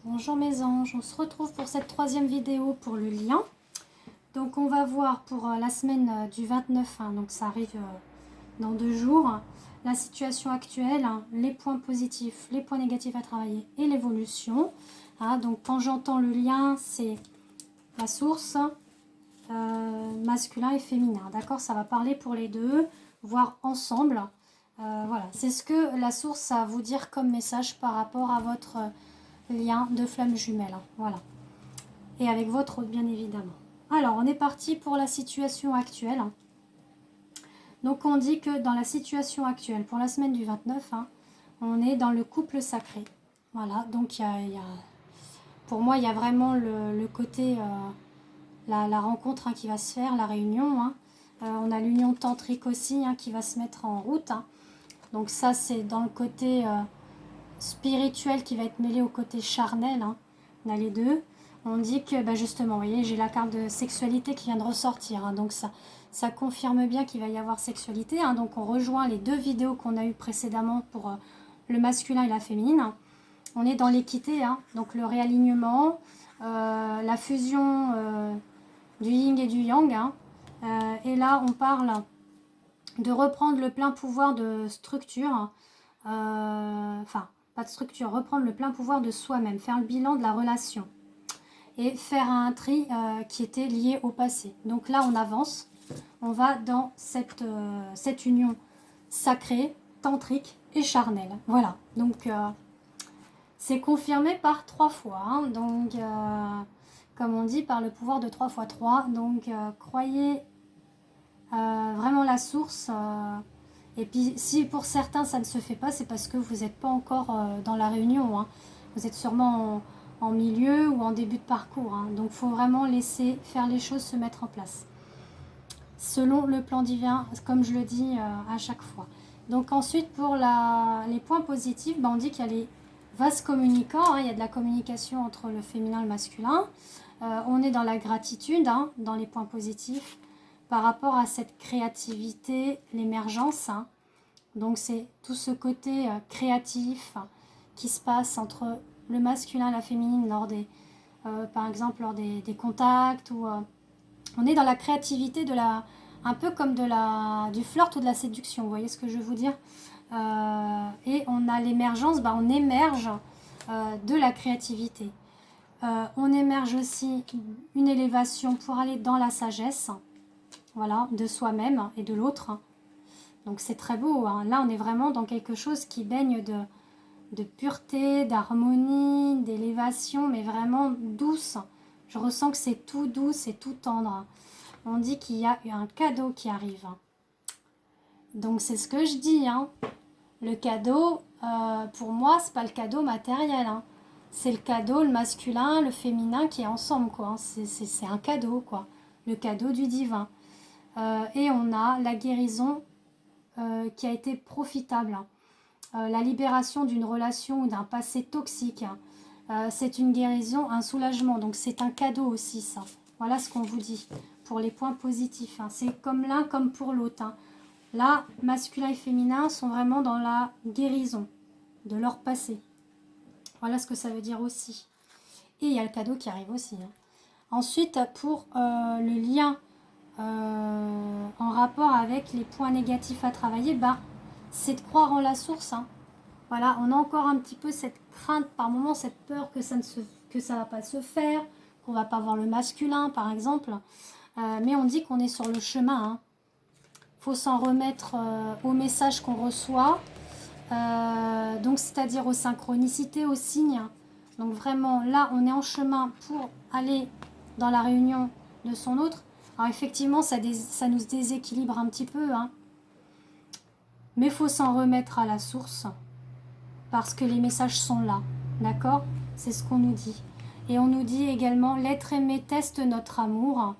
Bonjour mes anges, on se retrouve pour cette troisième vidéo pour le lien. Donc on va voir pour la semaine du 29, donc ça arrive dans 2 jours, la situation actuelle, les points positifs, les points négatifs à travailler et l'évolution. Donc quand j'entends le lien, c'est la source, masculin et féminin, d'accord? Ça va parler pour les deux, voire ensemble. Voilà, c'est ce que la source a à vous dire comme message par rapport à votre lien de flamme jumelle. Voilà. Et avec votre autre, bien évidemment. Alors, on est parti pour la situation actuelle. Donc, on dit que dans la situation actuelle, pour la semaine du 29, on est dans le couple sacré. Voilà, donc pour moi, il y a vraiment le côté, la rencontre qui va se faire, la réunion. On a l'union tantrique aussi qui va se mettre en route. Donc ça, c'est dans le côté spirituel qui va être mêlé au côté charnel. On a les deux. On dit que justement, vous voyez, j'ai la carte de sexualité qui vient de ressortir. Donc ça confirme bien qu'il va y avoir sexualité. Donc on rejoint les deux vidéos qu'on a eues précédemment pour le masculin et la féminine. On est dans l'équité, donc le réalignement, la fusion du yin et du yang. Et là, on parle de reprendre le plein pouvoir de structure. Enfin, pas de structure, reprendre le plein pouvoir de soi-même, faire le bilan de la relation et faire un tri qui était lié au passé. Donc là, on avance, on va dans cette union sacrée, tantrique et charnelle. Voilà, donc c'est confirmé par 3 fois. Donc, comme on dit, par le pouvoir de 3 x 3. Donc, croyez vraiment la source. Et puis, si pour certains, ça ne se fait pas, c'est parce que vous n'êtes pas encore dans la réunion. Vous êtes sûrement en milieu ou en début de parcours. Donc, il faut vraiment laisser faire les choses se mettre en place. Selon le plan divin, comme je le dis à chaque fois. Donc, ensuite, pour les points positifs, on dit qu'il y a les vases communicants. Il y a de la communication entre le féminin et le masculin. On est dans la gratitude, dans les points positifs, par rapport à cette créativité, l'émergence. Donc c'est tout ce côté créatif qui se passe entre le masculin et la féminine lors des, par exemple lors des contacts. On est dans la créativité un peu comme du flirt ou de la séduction, vous voyez ce que je veux vous dire. Et on a l'émergence, on émerge de la créativité. On émerge aussi une élévation pour aller dans la sagesse, voilà, de soi-même et de l'autre. Donc c'est très beau. Là, on est vraiment dans quelque chose qui baigne de pureté, d'harmonie, d'élévation, mais vraiment douce. Je ressens que c'est tout doux, c'est tout tendre. On dit qu'il y a un cadeau qui arrive. Donc c'est ce que je dis. Le cadeau, pour moi, c'est pas le cadeau matériel. C'est le cadeau, le masculin, le féminin qui est ensemble, quoi. C'est un cadeau, quoi. Le cadeau du divin. Et on a la guérison qui a été profitable. La libération d'une relation ou d'un passé toxique. C'est une guérison, un soulagement. Donc c'est un cadeau aussi, ça. Voilà ce qu'on vous dit pour les points positifs. C'est comme l'un comme pour l'autre. Là, masculin et féminin sont vraiment dans la guérison de leur passé. Voilà ce que ça veut dire aussi. Et il y a le cadeau qui arrive aussi. Ensuite, pour le lien en rapport avec les points négatifs à travailler, c'est de croire en la source. Voilà, on a encore un petit peu cette crainte par moment, cette peur que ça ne va pas se faire, qu'on ne va pas voir le masculin par exemple. Mais on dit qu'on est sur le chemin. Faut s'en remettre aux messages qu'on reçoit, donc c'est-à-dire aux synchronicités, aux signes. Donc vraiment, là, on est en chemin pour aller dans la réunion de son autre. Alors effectivement, ça nous déséquilibre un petit peu, mais il faut s'en remettre à la source, parce que les messages sont là, d'accord? C'est ce qu'on nous dit. Et on nous dit également, l'être aimé teste notre amour.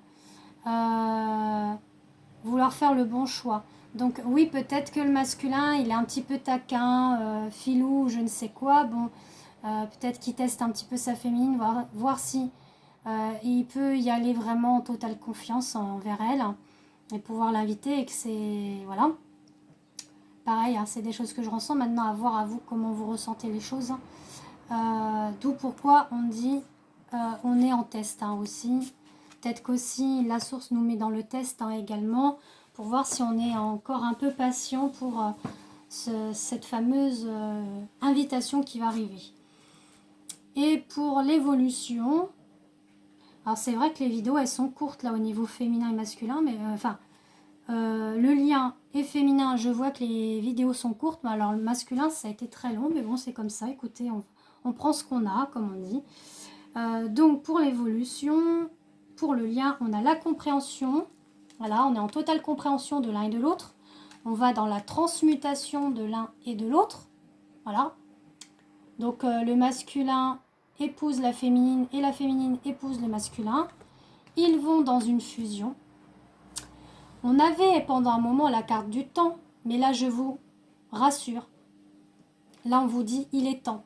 Vouloir faire le bon choix. Donc oui, peut-être que le masculin, il est un petit peu taquin, filou, je ne sais quoi. Bon, peut-être qu'il teste un petit peu sa féminine, voir si il peut y aller vraiment en totale confiance envers elle et pouvoir l'inviter et que c'est... Voilà. Pareil, c'est des choses que je ressens. Maintenant, à voir à vous comment vous ressentez les choses. D'où pourquoi on dit on est en test hein, aussi. Peut-être qu'aussi la source nous met dans le test hein, également pour voir si on est encore un peu patient pour cette fameuse invitation qui va arriver. Et pour l'évolution, alors c'est vrai que les vidéos elles sont courtes là au niveau féminin et masculin, mais le lien est féminin, je vois que les vidéos sont courtes, mais alors le masculin ça a été très long, mais bon c'est comme ça, écoutez, on prend ce qu'on a comme on dit. Donc pour l'évolution, pour le lien, on a la compréhension, voilà, on est en totale compréhension de l'un et de l'autre, on va dans la transmutation de l'un et de l'autre, voilà. Donc le masculin épouse la féminine et la féminine épouse le masculin. Ils vont dans une fusion. On avait pendant un moment la carte du temps, mais là je vous rassure. Là on vous dit il est temps.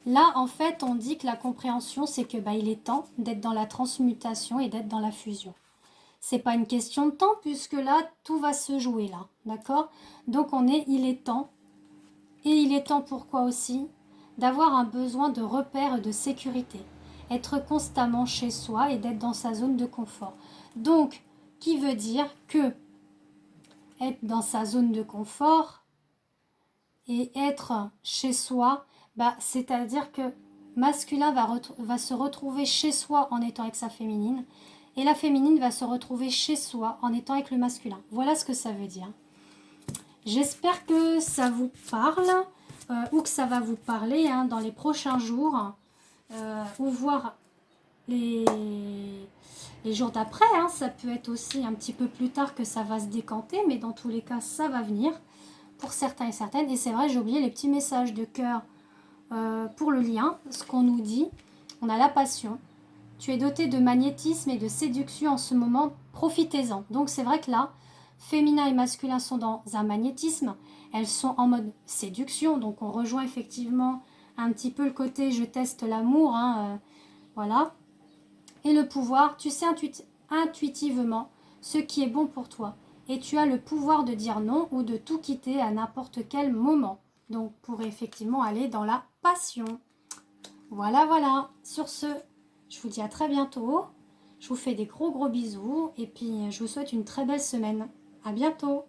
Là en fait on dit que la compréhension c'est que il est temps d'être dans la transmutation et d'être dans la fusion. C'est pas une question de temps puisque là tout va se jouer là, d'accord? Donc il est temps. Et il est temps pourquoi aussi? D'avoir un besoin de repère et de sécurité. Être constamment chez soi et d'être dans sa zone de confort. Donc, qui veut dire que être dans sa zone de confort et être chez soi, c'est-à-dire que masculin va se retrouver chez soi en étant avec sa féminine et la féminine va se retrouver chez soi en étant avec le masculin. Voilà ce que ça veut dire. J'espère que ça vous parle ou que ça va vous parler hein, dans les prochains jours ou voir les jours d'après. Hein, ça peut être aussi un petit peu plus tard que ça va se décanter, mais dans tous les cas, ça va venir pour certains et certaines. Et c'est vrai, j'ai oublié les petits messages de cœur pour le lien. Ce qu'on nous dit, on a la passion. Tu es doté de magnétisme et de séduction en ce moment, profitez-en. Donc c'est vrai que là, féminin et masculin sont dans un magnétisme, elles sont en mode séduction, donc on rejoint effectivement un petit peu le côté je teste l'amour, hein, voilà. Et le pouvoir, tu sais intuitivement ce qui est bon pour toi. Et tu as le pouvoir de dire non ou de tout quitter à n'importe quel moment. Donc pour effectivement aller dans la passion. Voilà, voilà. Sur ce, je vous dis à très bientôt. Je vous fais des gros bisous et puis je vous souhaite une très belle semaine. À bientôt.